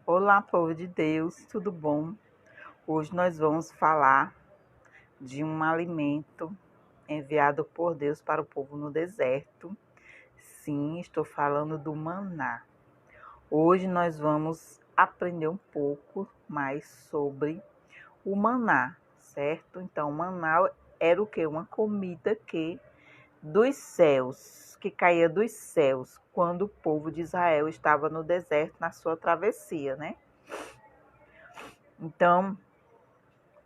Olá, povo de Deus, tudo bom? Hoje nós vamos falar de um alimento enviado por Deus para o povo no deserto. Sim, estou falando do maná. Hoje nós vamos aprender um pouco mais sobre o maná, certo? Então, o maná era o quê? Uma comida dos céus, que caía dos céus, quando o povo de Israel estava no deserto na sua travessia, né? Então,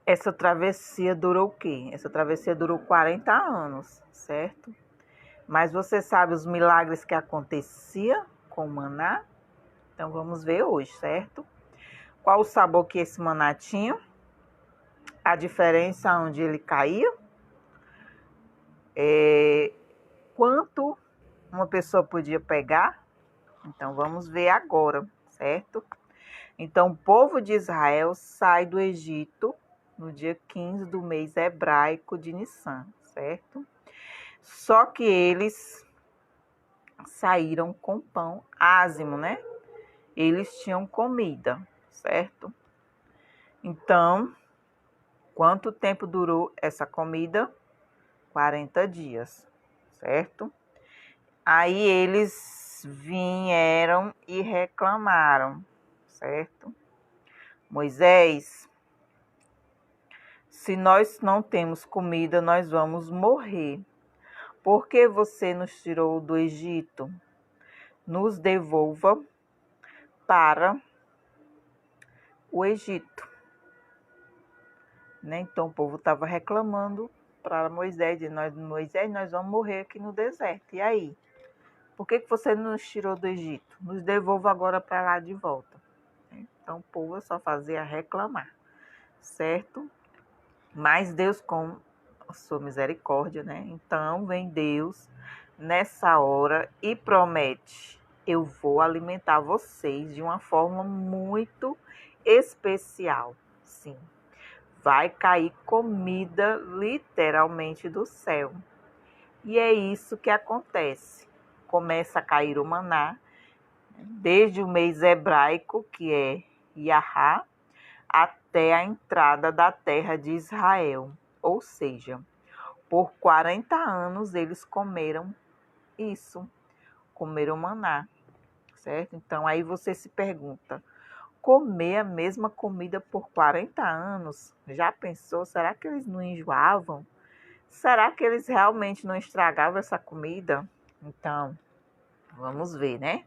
essa travessia durou o quê? Essa travessia durou 40 anos, certo? Mas você sabe os milagres que acontecia com o maná? Então vamos ver hoje, certo? Qual o sabor que esse maná tinha? A diferença onde ele caía? Quanto uma pessoa podia pegar? Então vamos ver agora, certo? Então o povo de Israel sai do Egito no dia 15 do mês hebraico de Nissan, certo? Só que eles saíram com pão ázimo, né? Eles tinham comida, certo? Então, quanto tempo durou essa comida? 40 dias, certo? Aí eles vieram e reclamaram, certo? Moisés, se nós não temos comida, nós vamos morrer. Por que você nos tirou do Egito? Nos devolva para o Egito. Né? Então o povo estava reclamando para Moisés, Moisés, nós vamos morrer aqui no deserto. E aí? Por que você nos tirou do Egito? Nos devolva agora para lá de volta. Então o povo só fazia reclamar, certo? Mas Deus, com a sua misericórdia, né? Então vem Deus nessa hora e promete: eu vou alimentar vocês de uma forma muito especial. Sim, vai cair comida literalmente do céu. E é isso que acontece. Começa a cair o maná, desde o mês hebraico, que é Yahá, até a entrada da terra de Israel. Ou seja, por 40 anos eles comeram isso, comeram maná, certo? Então aí você se pergunta, comer a mesma comida por 40 anos, já pensou? Será que eles não enjoavam? Será que eles realmente não estragavam essa comida? Então, vamos ver, né?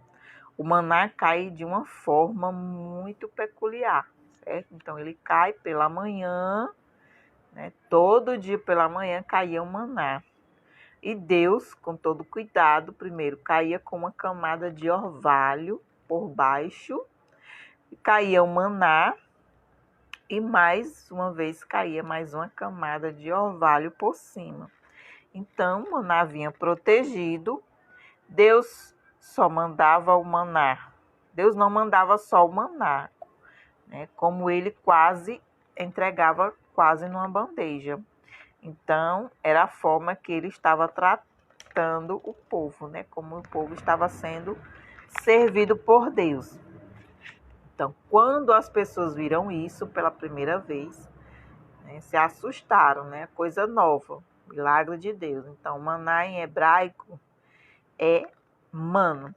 O maná cai de uma forma muito peculiar, certo? Então, ele cai pela manhã, né? Todo dia pela manhã caía o maná. E Deus, com todo cuidado, primeiro caía com uma camada de orvalho por baixo, caía o maná, e mais uma vez caía mais uma camada de orvalho por cima. Então, o maná vinha protegido. Deus só mandava o maná. Deus não mandava só o maná, né? Como ele quase entregava quase numa bandeja. Então, era a forma que ele estava tratando o povo, né? Como o povo estava sendo servido por Deus. Então, quando as pessoas viram isso pela primeira vez, né, se assustaram, né? Coisa nova, milagre de Deus. Então, maná em hebraico é mano.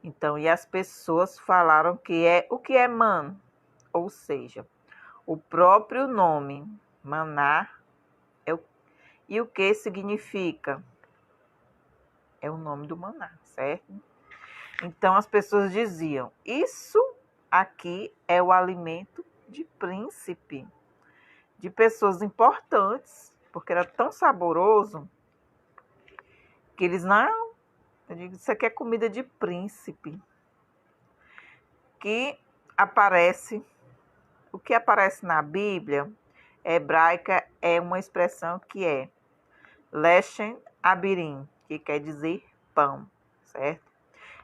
Então, e as pessoas falaram o que é mano? Ou seja, o próprio nome, maná, e o que significa? É o nome do maná, certo? Então, as pessoas diziam, isso aqui é o alimento de príncipe, de pessoas importantes, porque era tão saboroso que eles, não, eu digo, isso aqui é comida de príncipe, que aparece, o que aparece na Bíblia hebraica é uma expressão que é Lechem Abirim, que quer dizer pão, certo?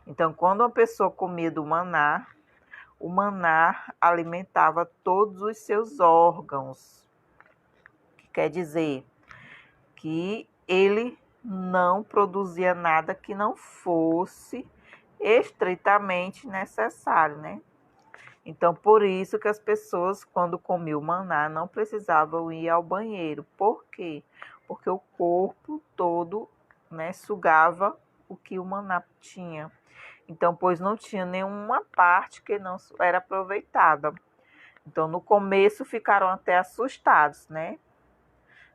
Então, quando uma pessoa comia do maná, o maná alimentava todos os seus órgãos, que quer dizer que ele não produzia nada que não fosse estritamente necessário, né? Então, por isso que as pessoas, quando comiam maná, não precisavam ir ao banheiro. Por quê? Porque o corpo todo, né, sugava o que o maná tinha. Então, pois não tinha nenhuma parte que não era aproveitada. Então, no começo ficaram até assustados, né?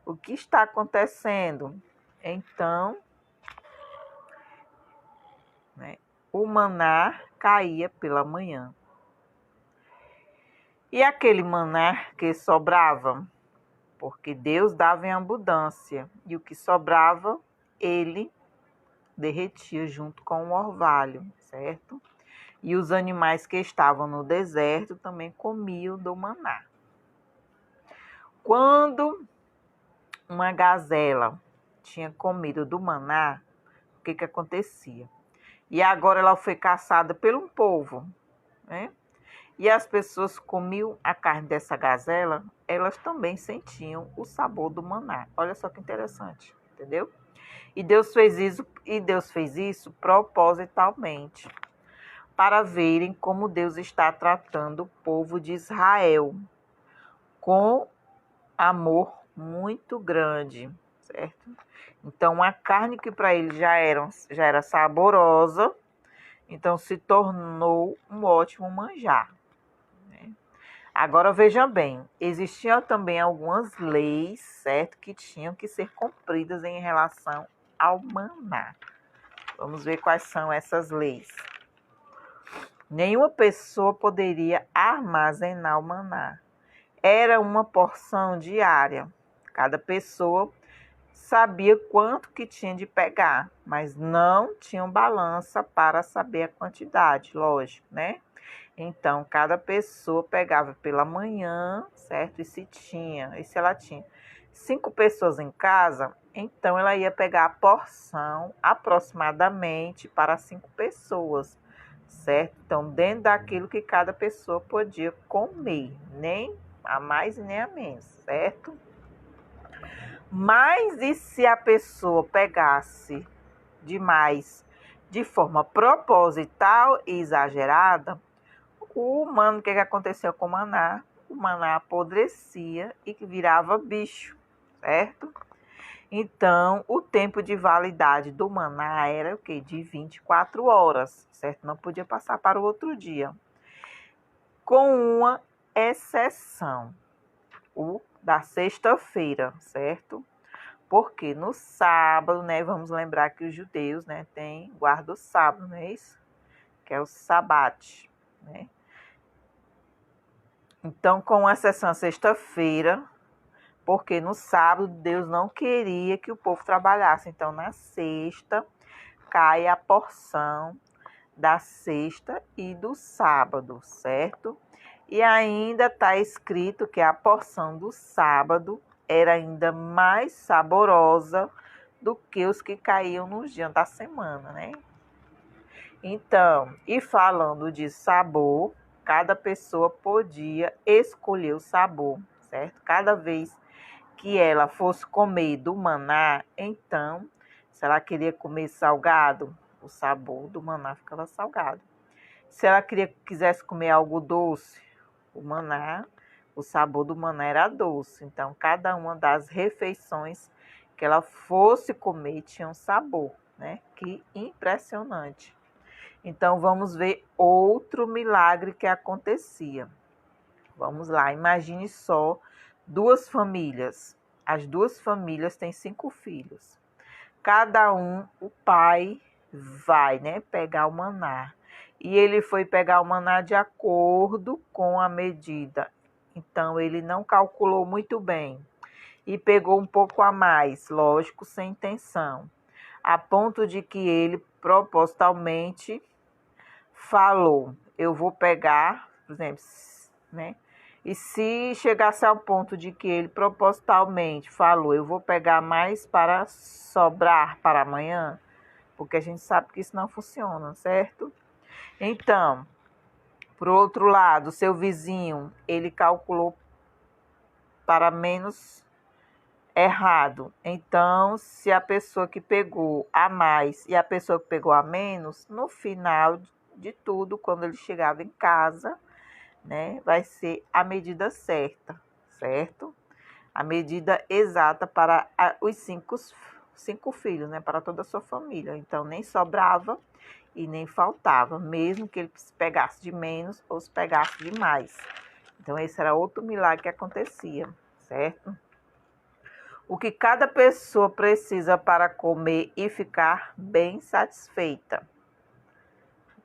O que está acontecendo? Então, né, o maná caía pela manhã. E aquele maná que sobrava, porque Deus dava em abundância, e o que sobrava, ele derretia junto com o orvalho, certo? E os animais que estavam no deserto também comiam do maná. Quando uma gazela tinha comido do maná, o que acontecia? E agora ela foi caçada pelo povo, né? E as pessoas comiam a carne dessa gazela, elas também sentiam o sabor do maná. Olha só que interessante, entendeu? E Deus fez isso propositalmente, para verem como Deus está tratando o povo de Israel com amor muito grande, certo? Então, a carne que para eles já era saborosa, então se tornou um ótimo manjar. Agora veja bem, existiam também algumas leis, certo, que tinham que ser cumpridas em relação ao maná. Vamos ver quais são essas leis. Nenhuma pessoa poderia armazenar o maná. Era uma porção diária. Cada pessoa sabia quanto que tinha de pegar, mas não tinham balança para saber a quantidade, lógico, né? Então, cada pessoa pegava pela manhã, certo? E se ela tinha 5 pessoas em casa, então ela ia pegar a porção aproximadamente para 5 pessoas, certo? Então, dentro daquilo que cada pessoa podia comer, nem a mais e nem a menos, certo? Mas e se a pessoa pegasse demais de forma proposital e exagerada, o que aconteceu com o maná? O maná apodrecia e virava bicho, certo? Então, o tempo de validade do maná era o quê? De 24 horas, certo? Não podia passar para o outro dia. Com uma exceção, o da sexta-feira, certo? Porque no sábado, né, vamos lembrar que os judeus, né, guardam o sábado, não é isso? Que é o sabate, né? Então, com exceção sexta-feira, porque no sábado Deus não queria que o povo trabalhasse. Então, na sexta, cai a porção da sexta e do sábado, certo? E ainda está escrito que a porção do sábado era ainda mais saborosa do que os que caíam nos dias da semana, né? Então, e falando de sabor, cada pessoa podia escolher o sabor, certo? Cada vez que ela fosse comer do maná, então, se ela queria comer salgado, o sabor do maná ficava salgado. Se ela quisesse comer algo doce, o sabor do maná era doce. Então, cada uma das refeições que ela fosse comer tinha um sabor, né? Que impressionante. Então, vamos ver outro milagre que acontecia. Vamos lá, imagine só 2 famílias. As 2 famílias têm 5 filhos. Cada um, o pai vai, né, pegar o maná. E ele foi pegar o maná de acordo com a medida. Então, ele não calculou muito bem. E pegou um pouco a mais, lógico, sem intenção. A ponto de que ele propositalmente falou, eu vou pegar, por exemplo, né? E se chegasse ao ponto de que ele propositalmente falou, eu vou pegar mais para sobrar para amanhã, porque a gente sabe que isso não funciona, certo? Então, por outro lado, seu vizinho, ele calculou para menos errado. Então, se a pessoa que pegou a mais e a pessoa que pegou a menos, no final de tudo, quando ele chegava em casa, né, vai ser a medida certa, certo? A medida exata para os cinco filhos, né, para toda a sua família. Então, nem sobrava e nem faltava, mesmo que ele se pegasse de menos ou se pegasse de mais. Então, esse era outro milagre que acontecia, certo? O que cada pessoa precisa para comer e ficar bem satisfeita.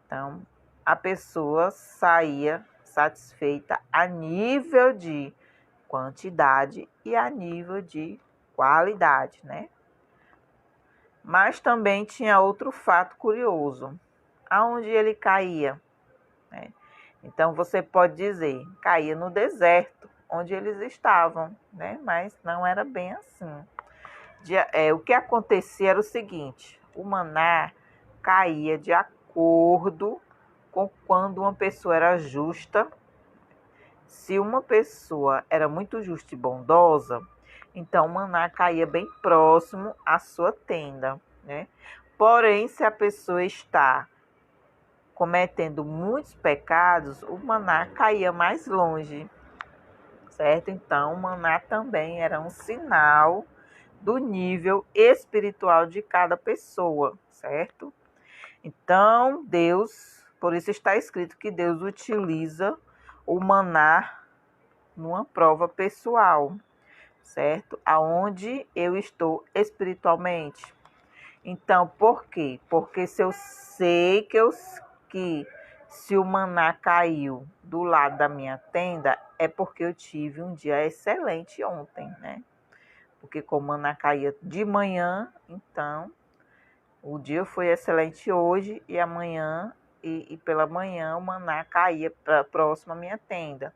Então, a pessoa saía satisfeita a nível de quantidade e a nível de qualidade, né? Mas também tinha outro fato curioso. Aonde ele caía, né? Então, você pode dizer, caía no deserto, onde eles estavam, né? Mas não era bem assim. O que acontecia era o seguinte, o maná caía de acordo com quando uma pessoa era justa. Se uma pessoa era muito justa e bondosa, então o maná caía bem próximo à sua tenda, né? Porém, se a pessoa está cometendo muitos pecados, o maná caía mais longe, certo? Então, o maná também era um sinal do nível espiritual de cada pessoa, certo? Então, por isso está escrito que Deus utiliza o maná numa prova pessoal, certo? Aonde eu estou espiritualmente. Então, por quê? Porque se eu sei que se o maná caiu do lado da minha tenda, é porque eu tive um dia excelente ontem, né? Porque como o maná caía de manhã, então o dia foi excelente hoje e amanhã, e pela manhã o maná caía próximo à minha tenda.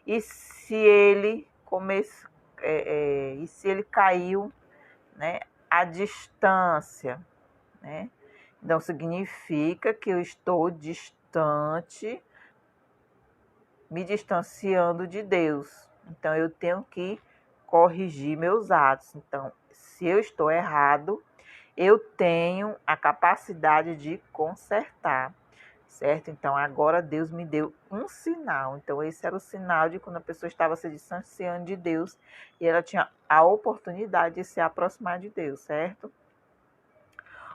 E se ele caiu, né, à distância, né? Então significa que eu estou distante, me distanciando de Deus. Então eu tenho que corrigir meus atos. Então, se eu estou errado, eu tenho a capacidade de consertar, certo? Então, agora Deus me deu um sinal. Então, esse era o sinal de quando a pessoa estava se distanciando de Deus e ela tinha a oportunidade de se aproximar de Deus, certo?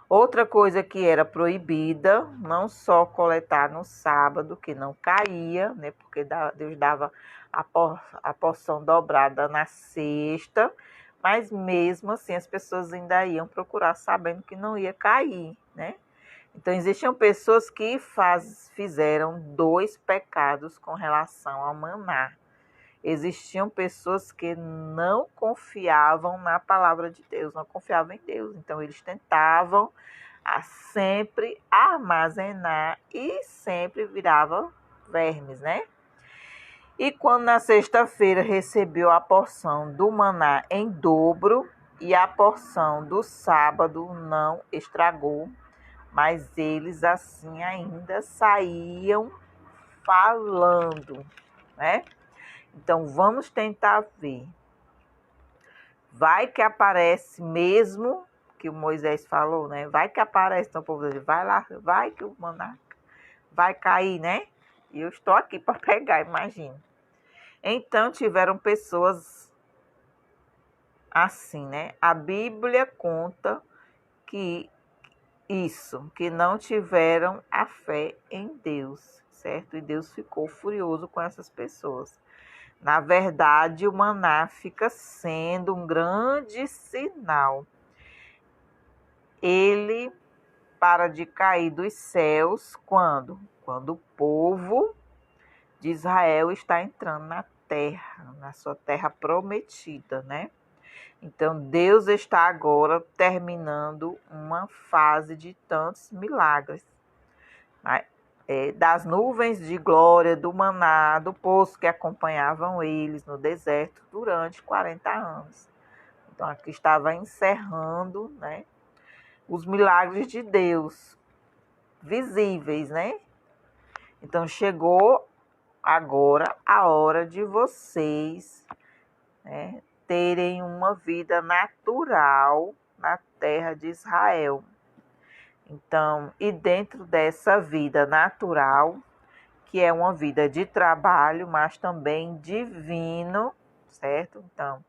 Outra coisa que era proibida, não só coletar no sábado, que não caía, né? Porque Deus dava a porção dobrada na sexta, mas mesmo assim as pessoas ainda iam procurar sabendo que não ia cair, né? Então, existiam pessoas que fizeram 2 pecados com relação ao maná. Existiam pessoas que não confiavam na palavra de Deus, não confiavam em Deus. Então, eles tentavam sempre armazenar e sempre virava vermes, né? E quando na sexta-feira recebeu a porção do maná em dobro e a porção do sábado não estragou, mas eles assim ainda saíam falando, né? Então, vamos tentar ver. Vai que aparece mesmo, que o Moisés falou, né? Vai que aparece, então o povo diz, vai lá, vai que o maná vai cair, né? E eu estou aqui para pegar, imagina. Então, tiveram pessoas assim, né? A Bíblia conta que não tiveram a fé em Deus, certo? E Deus ficou furioso com essas pessoas. Na verdade, o maná fica sendo um grande sinal. Ele para de cair dos céus quando? Quando o povo de Israel está entrando na terra, na sua terra prometida, né? Então, Deus está agora terminando uma fase de tantos milagres, né? Das nuvens de glória, do maná, do poço que acompanhavam eles no deserto durante 40 anos. Então, aqui estava encerrando, né, os milagres de Deus, visíveis, né? Então, chegou agora a hora de vocês, né, terem uma vida natural na terra de Israel. Então, e dentro dessa vida natural, que é uma vida de trabalho, mas também divino, certo? Então,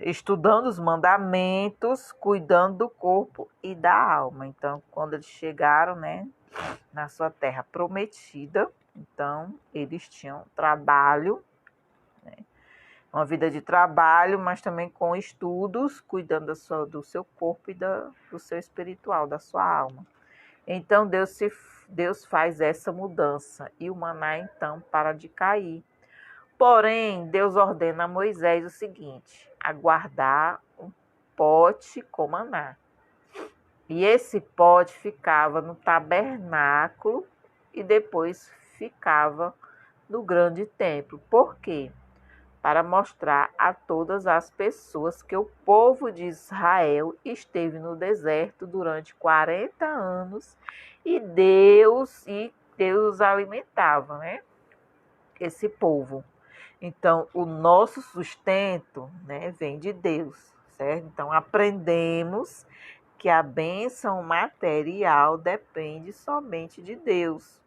estudando os mandamentos, cuidando do corpo e da alma. Então, quando eles chegaram, né, na sua terra prometida, então eles tinham trabalho, né, uma vida de trabalho, mas também com estudos, cuidando do seu corpo e do seu espiritual, da sua alma. Então Deus faz essa mudança e o maná então para de cair. Porém, Deus ordena a Moisés o seguinte: aguardar um pote com maná. E esse pote ficava no tabernáculo e depois ficava no grande templo. Por quê? Para mostrar a todas as pessoas que o povo de Israel esteve no deserto durante 40 anos e Deus os alimentava, né? Esse povo. Então, o nosso sustento, né, vem de Deus, certo? Então, aprendemos que a bênção material depende somente de Deus,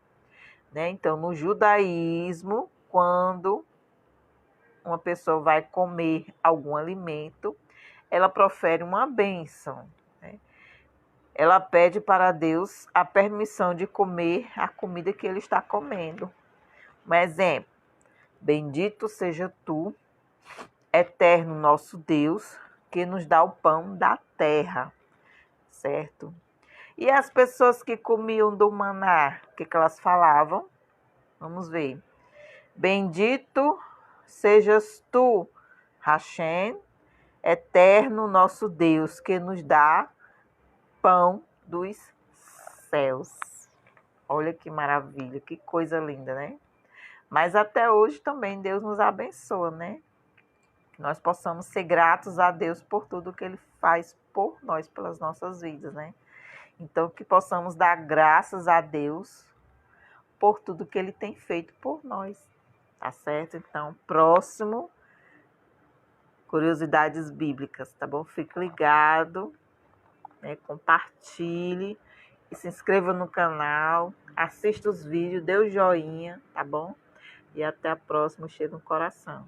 né? Então, no judaísmo, quando uma pessoa vai comer algum alimento, ela profere uma bênção, né? Ela pede para Deus a permissão de comer a comida que ele está comendo. Um exemplo: bendito seja tu, eterno nosso Deus, que nos dá o pão da terra, certo? E as pessoas que comiam do maná, o que elas falavam? Vamos ver. Bendito sejas tu, Hashem, eterno nosso Deus, que nos dá pão dos céus. Olha que maravilha, que coisa linda, né? Mas até hoje também Deus nos abençoa, né? Que nós possamos ser gratos a Deus por tudo que Ele faz por nós, pelas nossas vidas, né? Então, que possamos dar graças a Deus por tudo que Ele tem feito por nós, tá certo? Então, próximo, curiosidades bíblicas, tá bom? Fique ligado, né? Compartilhe e se inscreva no canal, assista os vídeos, dê o joinha, tá bom? E até a próxima, cheiro no coração.